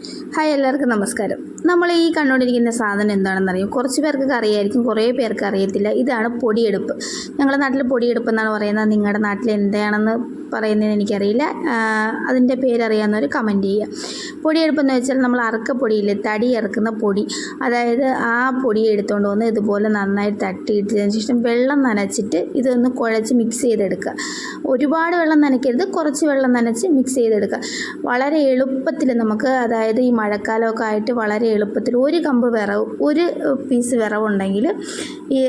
Hi, എല്ലാവർക്കും നമസ്കാരം. നമ്മൾ ഈ കണ്ടുകൊണ്ടിരിക്കുന്ന സാധനം എന്താണെന്ന് അറിയും. കുറച്ച് പേർക്ക് അറിയായിരിക്കും, കുറേ പേർക്ക് അറിയത്തില്ല. ഇതാണ് പൊടിയെടുപ്പ്. ഞങ്ങളുടെ നാട്ടിൽ പൊടിയെടുപ്പ് എന്നാണ് പറയുന്നത്. നിങ്ങളുടെ നാട്ടിൽ എന്താണെന്ന് പറയുന്നതെന്ന് എനിക്കറിയില്ല. അതിൻ്റെ പേരറിയാവുന്നവർ കമൻറ്റ് ചെയ്യുക. പൊടിയെടുപ്പെന്ന് വെച്ചാൽ നമ്മൾ അറക്കപ്പൊടിയില്ലേ, തടി ഇറക്കുന്ന പൊടി, അതായത് ആ പൊടി എടുത്തുകൊണ്ട് വന്ന് ഇതുപോലെ നന്നായി തട്ടിയിട്ടതിന് ശേഷം വെള്ളം നനച്ചിട്ട് ഇതൊന്ന് കുഴച്ച് മിക്സ് ചെയ്തെടുക്കുക. ഒരുപാട് വെള്ളം നനയ്ക്കരുത്, കുറച്ച് വെള്ളം നനച്ച് മിക്സ് ചെയ്തെടുക്കുക. വളരെ എളുപ്പത്തിൽ നമുക്ക്, അതായത് ഈ മഴക്കാലമൊക്കെ ആയിട്ട് വളരെ എളുപ്പത്തിൽ ഒരു കമ്പ് വിറവ്, ഒരു പീസ് വിറവുണ്ടെങ്കിൽ ഈ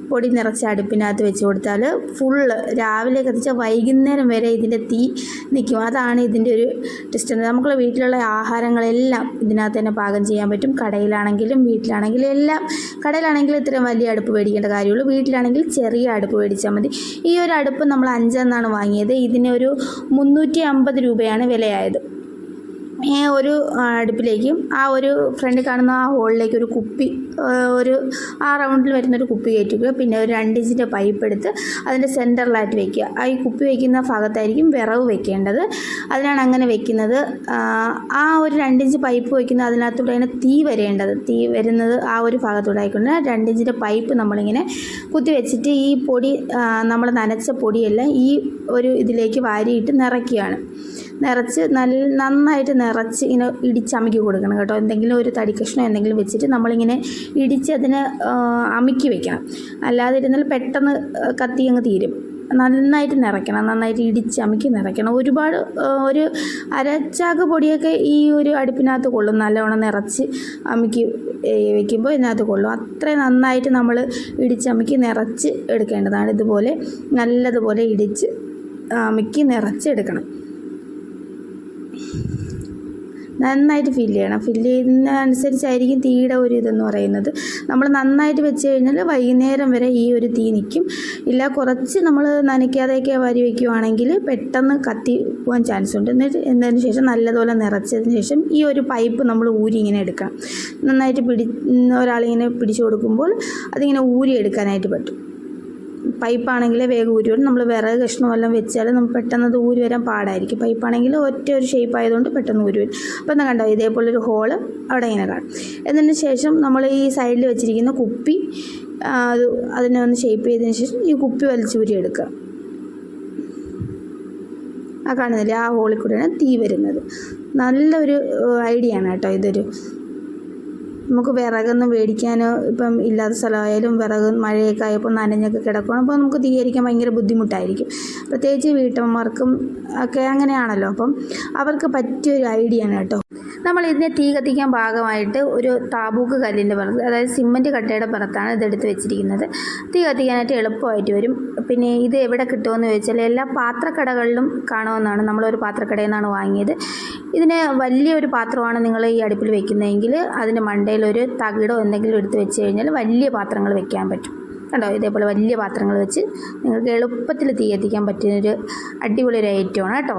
പൊടി നിറച്ച അടുപ്പിനകത്ത് വെച്ച് കൊടുത്താൽ ഫുള്ള് രാവിലെ കത്തിച്ചാൽ വൈകുന്നേരം വരെ ഇതിൻ്റെ തീ നിൽക്കും. അതാണ് ഇതിൻ്റെ ഒരു ടെസ്റ്റ്. നമുക്ക് വീട്ടിലുള്ള ആഹാരങ്ങളെല്ലാം ഇതിനകത്ത് തന്നെ പാകം ചെയ്യാൻ പറ്റും. കടയിലാണെങ്കിലും വീട്ടിലാണെങ്കിലും എല്ലാം. കടയിലാണെങ്കിൽ ഇത്രയും വലിയ അടുപ്പ് മേടിക്കേണ്ട കാര്യമുള്ളൂ. വീട്ടിലാണെങ്കിൽ ചെറിയ അടുപ്പ് മേടിച്ചാൽ മതി. ഈ ഒരു അടുപ്പ് നമ്മൾ 5 വാങ്ങിയത്. ഇതിന് ഒരു 350 രൂപയാണ് വിലയായത്. ഒരു അടുപ്പിലേക്കും ആ ഒരു ഫ്രണ്ടിൽ കാണുന്ന ആ ഹോളിലേക്ക് ഒരു കുപ്പി, ആ റൗണ്ടിൽ വരുന്നൊരു കുപ്പി കയറ്റുക. പിന്നെ ഒരു 2 ഇഞ്ചിൻ്റെ പൈപ്പ് എടുത്ത് അതിൻ്റെ സെൻറ്ററിലായിട്ട് വയ്ക്കുക. ആ ഈ കുപ്പി വയ്ക്കുന്ന ഭാഗത്തായിരിക്കും വിറവ് വെക്കേണ്ടത്. അതിനാണ് അങ്ങനെ വെക്കുന്നത്. ആ ഒരു 2 ഇഞ്ച് പൈപ്പ് വയ്ക്കുന്ന അതിനകത്തൂടെയാണ് തീ വരേണ്ടത്. തീ വരുന്നത് ആ ഒരു ഭാഗത്തൂടെ ആയിക്കൊണ്ട് 2 ഇഞ്ചിൻ്റെ പൈപ്പ് നമ്മളിങ്ങനെ കുത്തി വെച്ചിട്ട് ഈ പൊടി, നമ്മൾ നനച്ച പൊടിയെല്ലാം ഈ ഒരു ഇതിലേക്ക് വാരിയിട്ട് നിറയ്ക്കുകയാണ്. നിറച്ച് നന്നായിട്ട് നിറച്ച് ഇങ്ങനെ ഇടിച്ചമുക്കി കൊടുക്കണം കേട്ടോ. എന്തെങ്കിലും ഒരു തടി കഷ്ണം എന്തെങ്കിലും വെച്ചിട്ട് നമ്മളിങ്ങനെ ഇടിച്ച് അതിനെ അമുക്കി വെക്കണം. അല്ലാതെ ഇരുന്നാൽ പെട്ടെന്ന് കത്തി അങ്ങ് തീരും. നന്നായിട്ട് നിറയ്ക്കണം, നന്നായിട്ട് ഇടിച്ചമുക്കി നിറയ്ക്കണം. ഒരുപാട് ഒരു അരച്ചാക്ക് പൊടിയൊക്കെ ഈ ഒരു അടുപ്പിനകത്ത് കൊള്ളും. നല്ലവണ്ണം നിറച്ച് അമുക്കി വയ്ക്കുമ്പോൾ ഇതിനകത്ത് കൊള്ളും. അത്രയും നന്നായിട്ട് നമ്മൾ ഇടിച്ചമുക്കി നിറച്ച് എടുക്കേണ്ടതാണ്. ഇതുപോലെ നല്ലതുപോലെ ഇടിച്ച് അമുക്കി നിറച്ചെടുക്കണം. നന്നായിട്ട് ഫില്ല് ചെയ്യണം. ഫില്ല് ചെയ്യുന്നതനുസരിച്ചായിരിക്കും തീയുടെ ഒരു ഇതെന്ന് പറയുന്നത്. നമ്മൾ നന്നായിട്ട് വെച്ച് കഴിഞ്ഞാൽ വൈകുന്നേരം വരെ ഈ ഒരു തീ നിൽക്കും. ഇല്ല, കുറച്ച് നമ്മൾ നനയ്ക്കാതെയൊക്കെ വാരി വയ്ക്കുവാണെങ്കിൽ പെട്ടെന്ന് കത്തി പോകാൻ ചാൻസ് ഉണ്ട്. എന്നതിന് ശേഷം നല്ലതുപോലെ നിറച്ചതിന് ശേഷം ഈ ഒരു പൈപ്പ് നമ്മൾ ഊരി ഇങ്ങനെ എടുക്കണം. നന്നായിട്ട് ഒരാളിങ്ങനെ പിടിച്ചു കൊടുക്കുമ്പോൾ അതിങ്ങനെ ഊരി എടുക്കാനായിട്ട് പറ്റും. പൈപ്പാണെങ്കിൽ വേഗം ഊരി വരും. നമ്മൾ വിറക് കഷ്ണമെല്ലാം വെച്ചാൽ നമുക്ക് പെട്ടെന്ന് അത് ഊരി വരാൻ പാടായിരിക്കും. പൈപ്പാണെങ്കിൽ ഒറ്റ ഒരു ഷേപ്പ് ആയതുകൊണ്ട് പെട്ടെന്ന് ഊരി വരും. അപ്പോൾ എന്താ കണ്ടോ, ഇതേപോലൊരു ഹോള് അവിടെ ഇങ്ങനെ കാണും. എന്നതിന് ശേഷം നമ്മൾ ഈ സൈഡിൽ വെച്ചിരിക്കുന്ന കുപ്പി അതിനെ ഒന്ന് ഷേപ്പ് ചെയ്തതിന് ശേഷം ഈ കുപ്പി വലിച്ചൂരി എടുക്കുക. ആ കാണുന്നില്ല, ആ ഹോളിൽ കൂടെയാണ് തീ വരുന്നത്. നല്ലൊരു ഐഡിയ ആണ് കേട്ടോ ഇതൊരു. നമുക്ക് വിറകൊന്നും മേടിക്കാനോ ഇപ്പം ഇല്ലാത്ത സ്ഥലമായാലും വിറക് മഴയൊക്കെ ആയപ്പോൾ നനഞ്ഞൊക്കെ കിടക്കണം. അപ്പോൾ നമുക്ക് തീ കരിക്കാൻ ഭയങ്കര ബുദ്ധിമുട്ടായിരിക്കും. പ്രത്യേകിച്ച് വീട്ടമ്മമാർക്കും ഒക്കെ അങ്ങനെയാണല്ലോ. അപ്പം അവർക്ക് പറ്റിയൊരു ഐഡിയ ആണ് കേട്ടോ. നമ്മൾ ഇതിനെ തീ കത്തിക്കാൻ ഭാഗമായിട്ട് ഒരു താബൂക്ക് കല്ലിൻ്റെ പുറത്ത്, അതായത് സിമൻറ്റ് കട്ടയുടെ പുറത്താണ് ഇതെടുത്ത് വെച്ചിരിക്കുന്നത്. തീ കത്തിക്കാനായിട്ട് എളുപ്പമായിട്ട് വരും. പിന്നെ ഇത് എവിടെ കിട്ടുമെന്ന് ചോദിച്ചാൽ എല്ലാ പാത്രക്കടകളിലും കാണുമെന്നാണ്. നമ്മളൊരു പാത്രക്കടയിൽ നിന്നാണ് വാങ്ങിയത്. ഇതിന് വലിയൊരു പാത്രമാണ് നിങ്ങൾ ഈ അടുപ്പിൽ വെക്കുന്നതെങ്കിൽ അതിൻ്റെ മണ്ടയിലൊരു തകിടോ എന്തെങ്കിലും എടുത്ത് വെച്ച് കഴിഞ്ഞാൽ വലിയ പാത്രങ്ങൾ വെക്കാൻ പറ്റും. കണ്ടോ, ഇതേപോലെ വലിയ പാത്രങ്ങൾ വെച്ച് നിങ്ങൾക്ക് എളുപ്പത്തിൽ തീ കത്തിക്കാൻ പറ്റുന്നൊരു അടിപൊളി ഒരു ഐറ്റമാണ് കേട്ടോ.